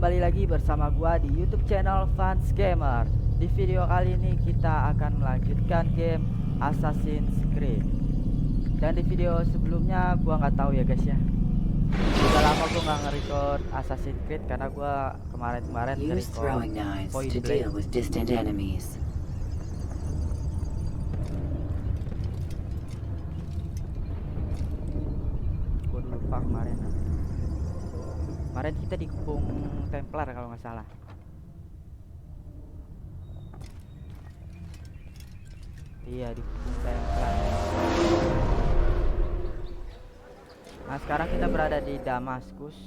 kembali lagi bersama gua di YouTube channel VanzZ. Di video kali ini kita akan melanjutkan game Assassin's Creed. Dan di video sebelumnya gua nggak tahu ya guys ya. Udah lama gua nggak nge-record Assassin's Creed karena gua kemarin nge-record Point Blank. Gua dulu lupa kemarin kita dikepung Templar kalau nggak salah. Iya, dikepung Templar. Nah sekarang kita berada di Damaskus.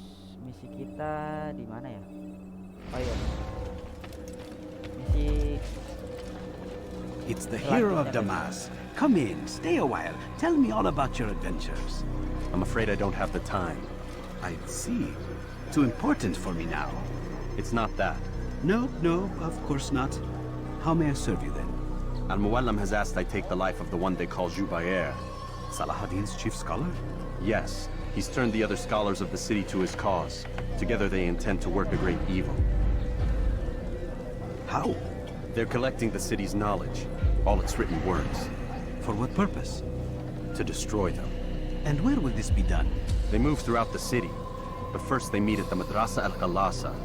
Misi kita di mana ya? Oh iya, misi It's the hero of Damas. Come in, stay a while. Tell me all about your adventures. I'm afraid I don't have the time. I see. Too important for me now. It's not that. No, of course not. How may I serve you then? Al-Muallim has asked I take the life of the one they call Jubair. Salahadin's chief scholar? Yes, he's turned the other scholars of the city to his cause. Together they intend to work a great evil. How? They're collecting the city's knowledge, all its written words. For what purpose? To destroy them. And where will this be done? They move throughout the city, but first they meet at the Madrasa al-Khalasa.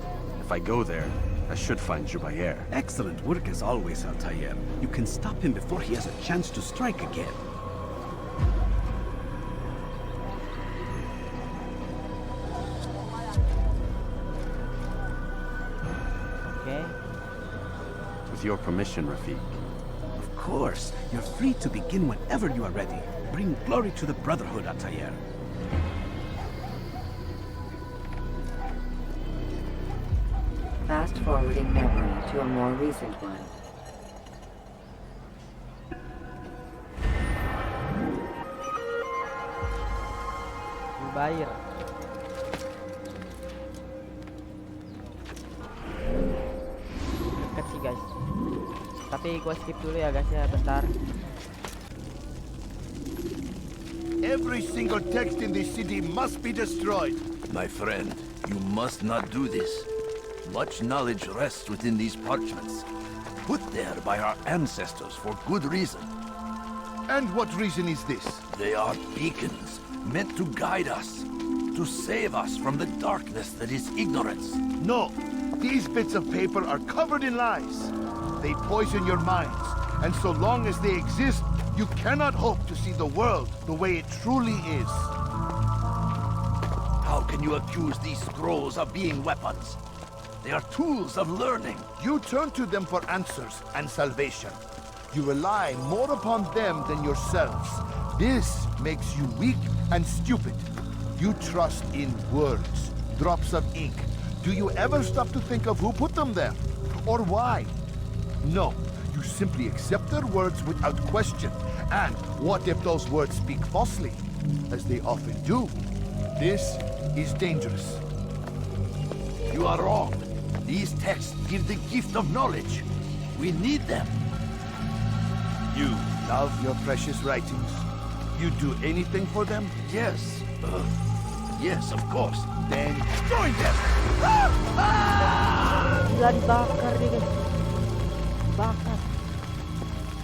If I go there, I should find Jubair. Excellent work as always, Altair. You can stop him before he has a chance to strike again. okay. With your permission, Rafiq. Of course, you're free to begin whenever you are ready. Bring glory to the Brotherhood, Altair. Fast forwarding memory to a more recent one. Jubair. Deket sih guys. Tapi gua skip dulu ya guys ya, bentar. Every single text in this city must be destroyed. My friend, you must not do this. Much knowledge rests within these parchments, put there by our ancestors for good reason. And what reason is this? They are beacons, meant to guide us, to save us from the darkness that is ignorance. No, these bits of paper are covered in lies. They poison your minds, and so long as they exist, you cannot hope to see the world the way it truly is. How can you accuse these scrolls of being weapons? They are tools of learning. You turn to them for answers and salvation. You rely more upon them than yourselves. This makes you weak and stupid. You trust in words, drops of ink. Do you ever stop to think of who put them there? Or why? No, you simply accept their words without question. And what if those words speak falsely? As they often do. This is dangerous. You are wrong. These texts give the gift of knowledge. We need them. You love your precious writings? You do anything for them? Yes. Yes, of course. Then join them! Gila dibakar dia guys. Dibakar.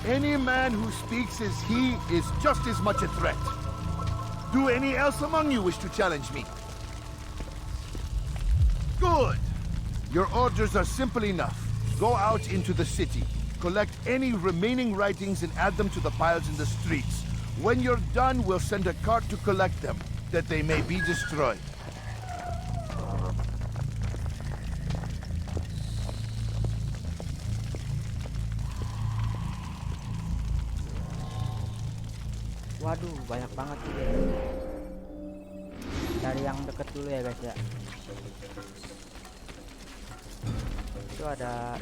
Any man who speaks as he is just as much a threat. Do any else among you wish to challenge me? Good! Your orders are simple enough. Go out into the city, collect any remaining writings and add them to the piles in the streets. When you're done, we'll send a cart to collect them, that they may be destroyed. Waduh, banyak banget sih guys. Cari yang deket dulu ya guys ya. Itu ada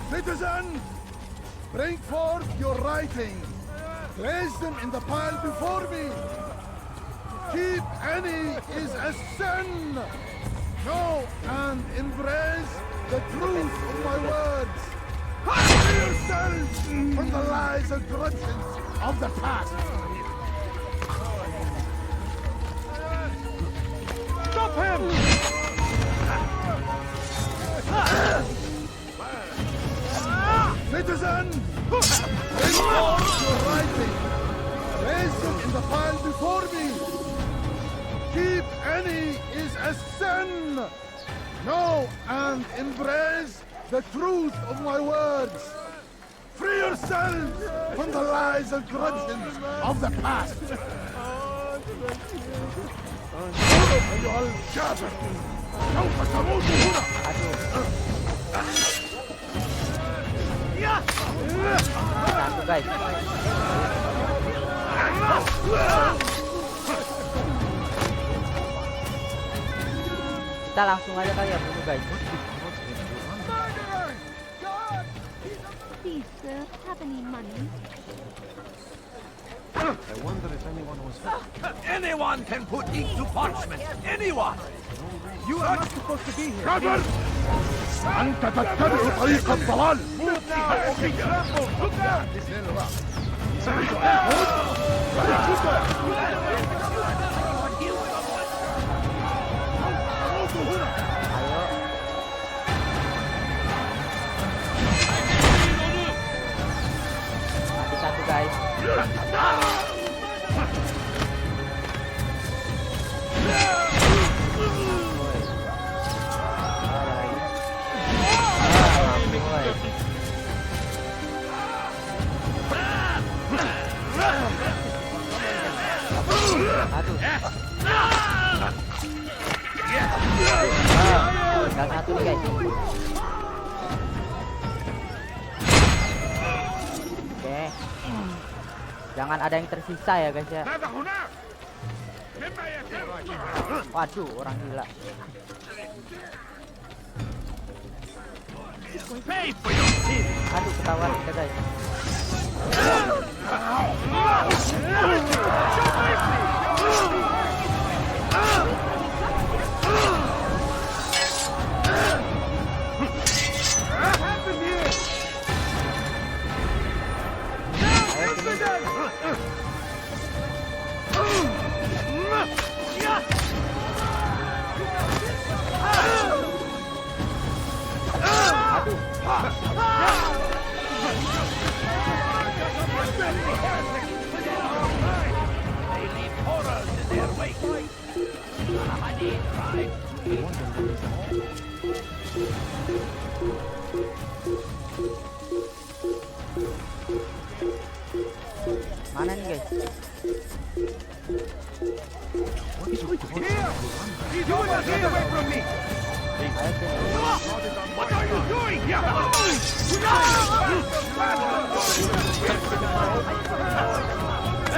Citizen, bring forth your writings. Place them in the pile before me. Keep any is a sin. Know and embrace the truth of my words. Hide yourselves from the lies and corruptions of the past. any is a sin. Know and embrace the truth of my words. Free yourselves from the lies and corruptions of the past. أيها الكافر سوف تموت هنا. Satu guys. Kita langsung aja kali ya bunuh guys. Please, sir, have any money? I wonder if anyone was hurt. Anyone can put ink to parchment. Anyone. You are not supposed to be here. كافر أنت تتبع طريق الضلال. Mati satu guys. Tinggal satu nih guys. Oke. Jangan ada yang tersisa ya guys ya. Waduh, orang gila. Aduh, ketahuan kita guys. Mana nih guys?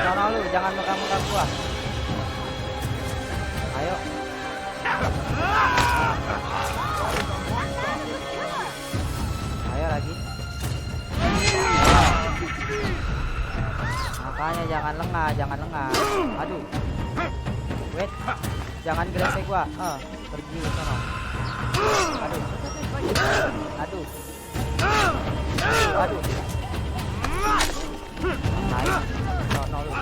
Sana lu, jangan megang-megang gua. Ayo. Ayo lagi. Makanya jangan lengah, jangan lengah. Aduh. Wait. Jangan grepe gua. Pergi ke sana. Aduh. Aduh. Aduh. Ayo. No, lu.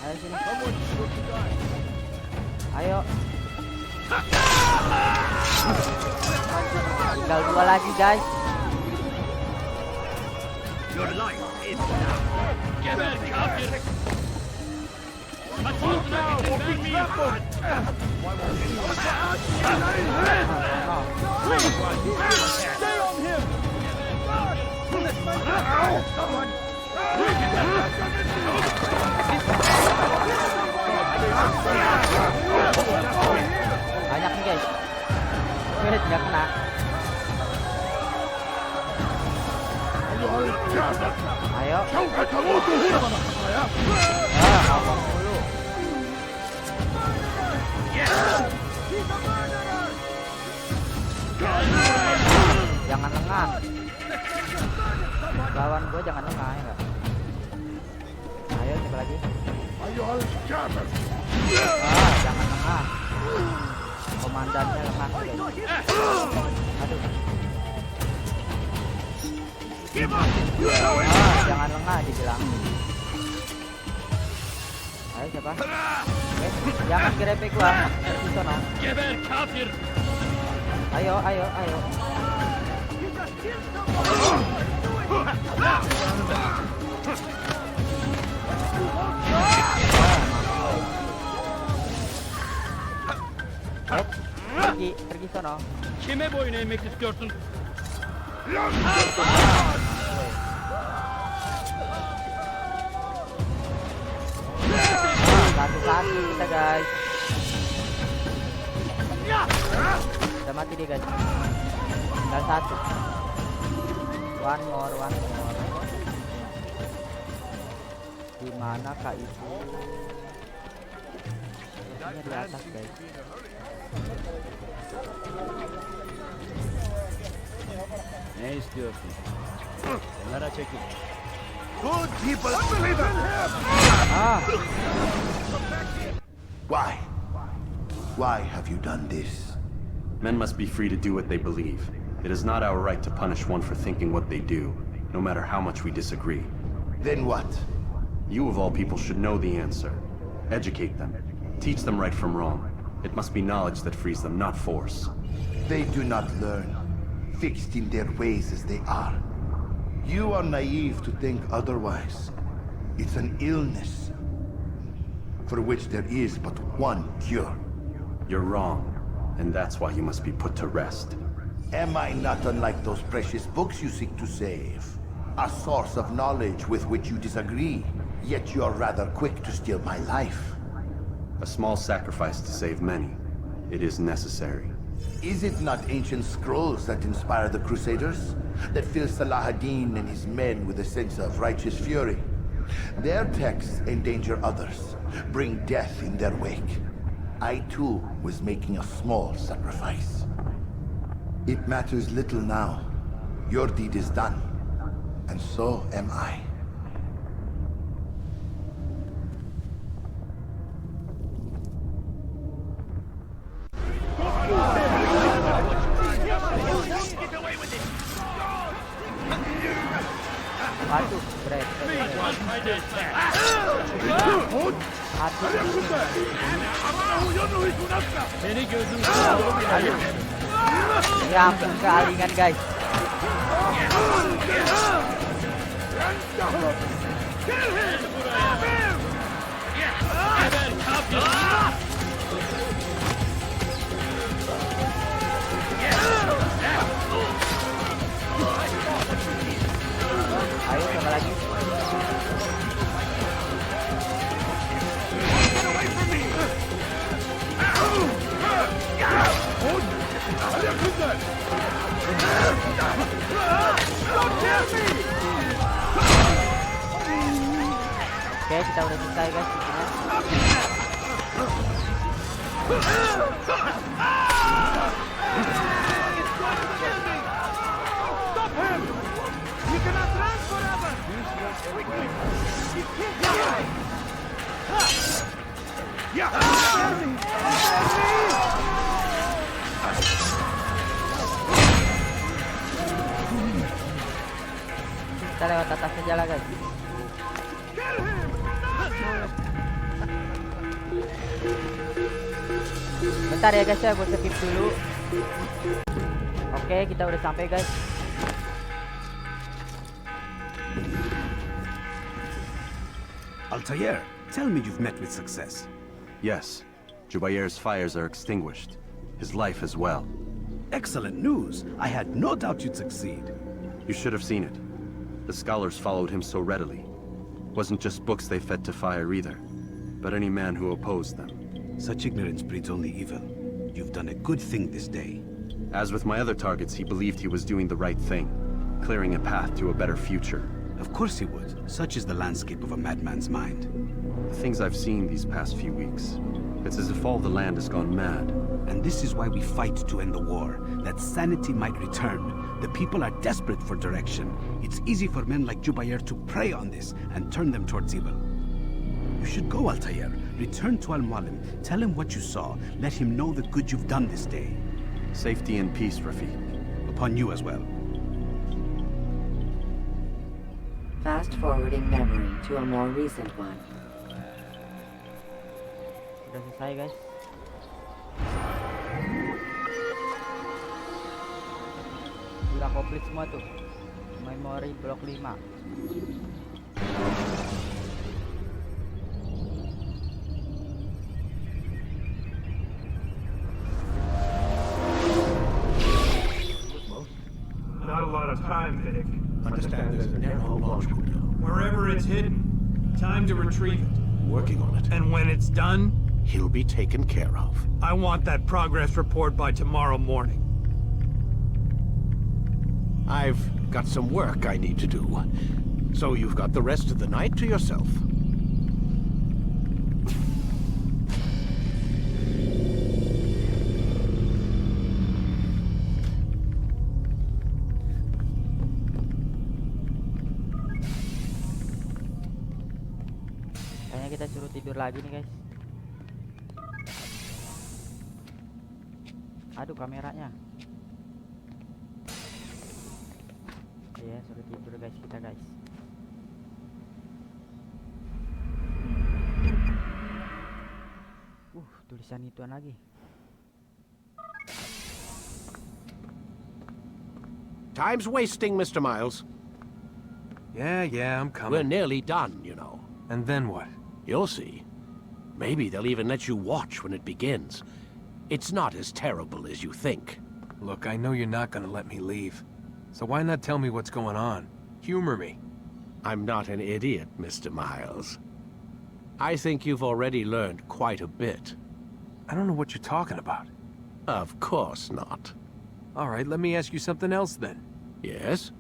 Ayo sini. Ayo. Tinggal dua lagi guys. Your life is now. Get back, kafir. Stay on him. Banyak nih guys. Wait, nggak kena. Ayo. Ngomong dulu. Jangan lengah. Lawan gue jangan lengah ya nggak? Ayo coba lagi. Jangan lengah. Komandannya lengah guys. Aduh. Jangan lengah dibilang. Ayo siapa? Jangan grepe gua. Di sono. Ayo. sono. Kime boyun eğmek istiyorsun? Satu-satu kita guys. Udah mati dia guys. Tinggal satu. One more. Gimana kak itu? Ini di atas guys. Ne istiyorsun? Kenara çekil. Good people believe in him! Ah, Why? Why have you done this? Men must be free to do what they believe. It is not our right to punish one for thinking what they do, no matter how much we disagree. Then what? You of all people should know the answer. Educate them. Teach them right from wrong. It must be knowledge that frees them, not force. They do not learn, fixed in their ways as they are. You are naive to think otherwise. It's an illness for which there is but one cure. You're wrong, and that's why you must be put to rest. Am I not unlike those precious books you seek to save? A source of knowledge with which you disagree, yet you are rather quick to steal my life. A small sacrifice to save many. It is necessary. Is it not ancient scrolls that inspire the Crusaders? That fill Salah ad-Din and his men with a sense of righteous fury? Their texts endanger others, bring death in their wake. I too was making a small sacrifice. It matters little now. Your deed is done, and so am I. waduh, break. Beni gözüm Ya ampun kealingan guys. Ayo coba lagi. Oke, kita udah selesai guys. Kita lewat atas aja lah guys. Bentar ya guys ya, gue skip dulu. Oke, kita udah sampai guys. Altair, tell me you've met with success. Yes, Jubayr's fires are extinguished. His life as well. Excellent news. I had no doubt you'd succeed. You should have seen it. The scholars followed him so readily. Wasn't just books they fed to fire either, but any man who opposed them. Such ignorance breeds only evil. You've done a good thing this day. As with my other targets, he believed he was doing the right thing, clearing a path to a better future. Of course he would. Such is the landscape of a madman's mind. The things I've seen these past few weeks, it's as if all the land has gone mad. And this is why we fight to end the war, that sanity might return. The people are desperate for direction. It's easy for men like Jubayr to prey on this and turn them towards evil. You should go, Altair. Return to Al-Mualim. Tell him what you saw. Let him know the good you've done this day. Safety and peace, Rafiq. Upon you as well. Fast forwarding memory to a more recent one. Udah selesai guys. Udah komplit semua tuh. Memori blok 5. understand there's a narrow launch window. Wherever it's hidden, time to retrieve it. Working on it. And when it's done, He'll be taken care of. I want that progress report by tomorrow morning. I've got some work I need to do. So you've got the rest of the night to yourself. Kayaknya kita suruh tidur lagi nih guys. Aduh kameranya. Iya suruh tidur guys kita guys. Tulisan ituan lagi. Time's wasting, Mr. Miles. Yeah, I'm We're coming. nearly done, you know. And then what? You'll see. Maybe they'll even let you watch when it begins. It's not as terrible as you think. Look, I know you're not gonna let me leave. So why not tell me what's going on? Humor me. I'm not an idiot, Mr. Miles. I think you've already learned quite a bit. I don't know what you're talking about. Of course not. All right, let me ask you something else then. Yes?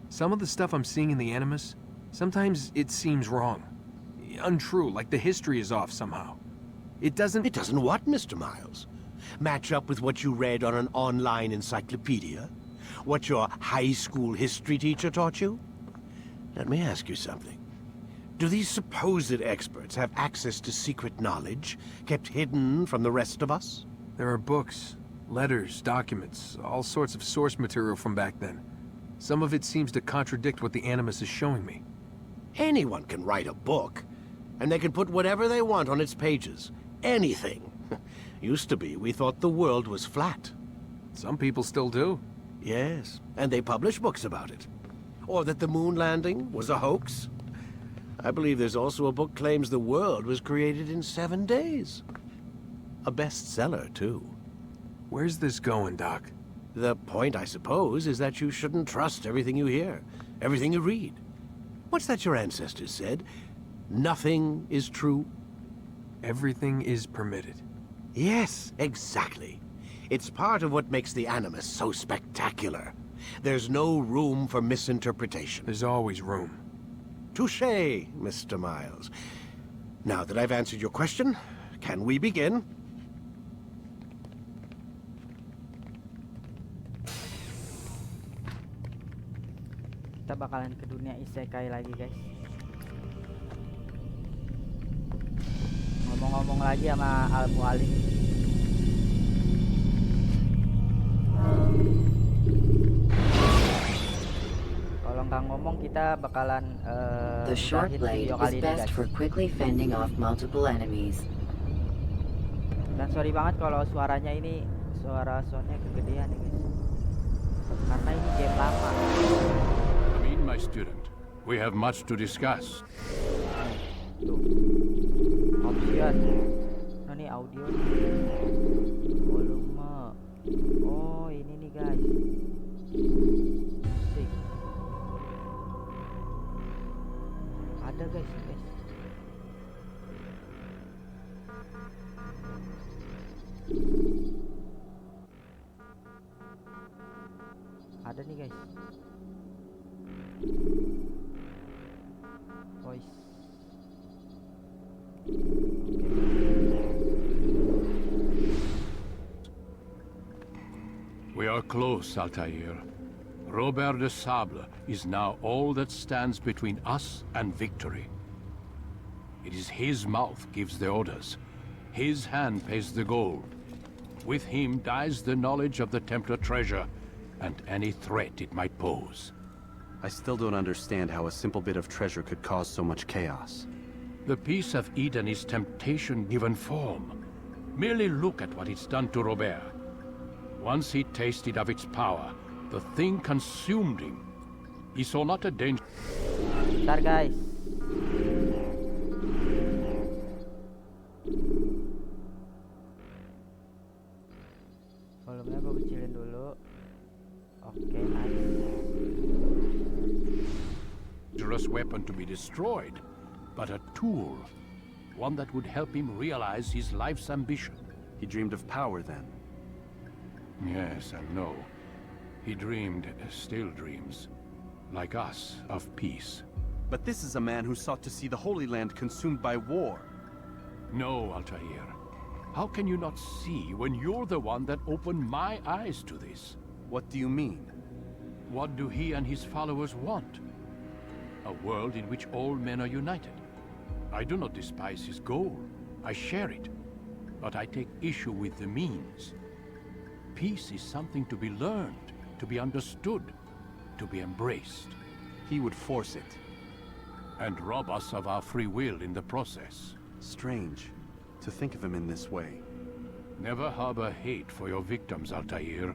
Some of the stuff I'm seeing in the Animus, sometimes it seems wrong. Untrue, like the history is off somehow. It doesn't... It doesn't what, Mr. Miles? Match up with what you read on an online encyclopedia? What your high school history teacher taught you? Let me ask you something. Do these supposed experts have access to secret knowledge kept hidden from the rest of us? There are books, letters, documents, all sorts of source material from back then. Some of it seems to contradict what the Animus is showing me. Anyone can write a book, and they can put whatever they want on its pages. Anything. Used to be, we thought the world was flat. Some people still do. Yes, and they publish books about it. Or that the moon landing was a hoax. I believe there's also a book claims the world was created in 7 days. A bestseller, too. Where's this going, Doc? The point, I suppose, is that you shouldn't trust everything you hear, everything you read. What's that your ancestors said? Nothing is true? Everything is permitted. Yes, exactly. It's part of what makes the Animus so spectacular. There's no room for misinterpretation. There's always room. Touché, Mr. Miles. Now that I've answered your question, can we begin? Kita bakalan ke dunia isekai lagi guys. Ngomong-ngomong lagi sama Al-Mualim. Kalau nggak ngomong kita bakalan The short blade is best for quickly fending off multiple enemies. Dan sorry banget kalau suaranya ini suara soundnya kegedean ya guys. Karena ini game lama. My student, we have much to discuss. Option. Nah, ini audio. Volume. Oh, ini nih guys. Musik. Ada guys. Ada nih guys. Voice. We are close, Altair. Robert de Sable is now all that stands between us and victory. It is his mouth gives the orders. His hand pays the gold. With him dies the knowledge of the Templar treasure and any threat it might pose. I still don't understand how a simple bit of treasure could cause so much chaos. The Peace of Eden is temptation given form. Merely look at what it's done to Robert. Once he tasted of its power, the thing consumed him. He saw not a danger. Bentar guys. Volumenya gue kecilin dulu. Oke, nice. weapon to be destroyed, but a tool. One that would help him realize his life's ambition. He dreamed of power then. Yes and no. He dreamed, still dreams, like us, of peace. But this is a man who sought to see the Holy Land consumed by war. No, Altair. How can you not see when you're the one that opened my eyes to this? What do you mean? What do he and his followers want? A world in which all men are united. I do not despise his goal. I share it. But I take issue with the means. Peace is something to be learned, to be understood, to be embraced. He would force it. And rob us of our free will in the process. Strange to think of him in this way. Never harbor hate for your victims, Altair.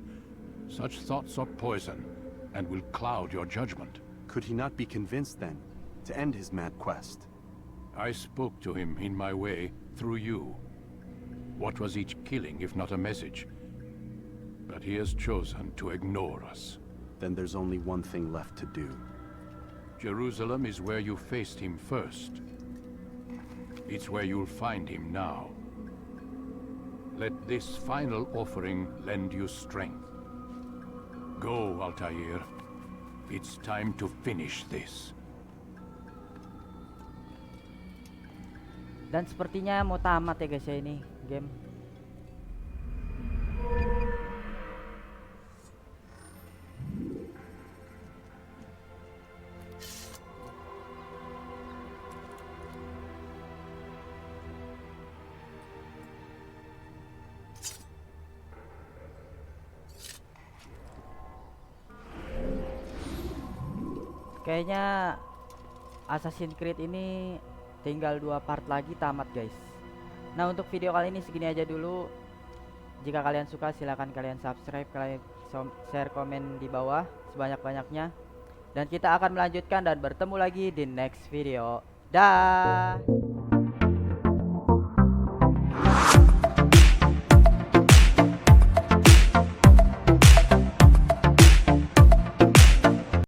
Such thoughts are poison, and will cloud your judgment. Could he not be convinced, then, to end his mad quest? I spoke to him in my way, through you. What was each killing, if not a message? But he has chosen to ignore us. Then there's only one thing left to do. Jerusalem is where you faced him first. It's where you'll find him now. Let this final offering lend you strength. Go, Altair. It's time to finish this. Dan sepertinya mau tamat ya guys ya ini game. Kayaknya Assassin's Creed ini tinggal 2 part lagi tamat guys. Nah untuk video kali ini segini aja dulu. Jika kalian suka silahkan kalian subscribe, kalian share, komen di bawah sebanyak-banyaknya. Dan kita akan melanjutkan dan bertemu lagi di next video. Dah.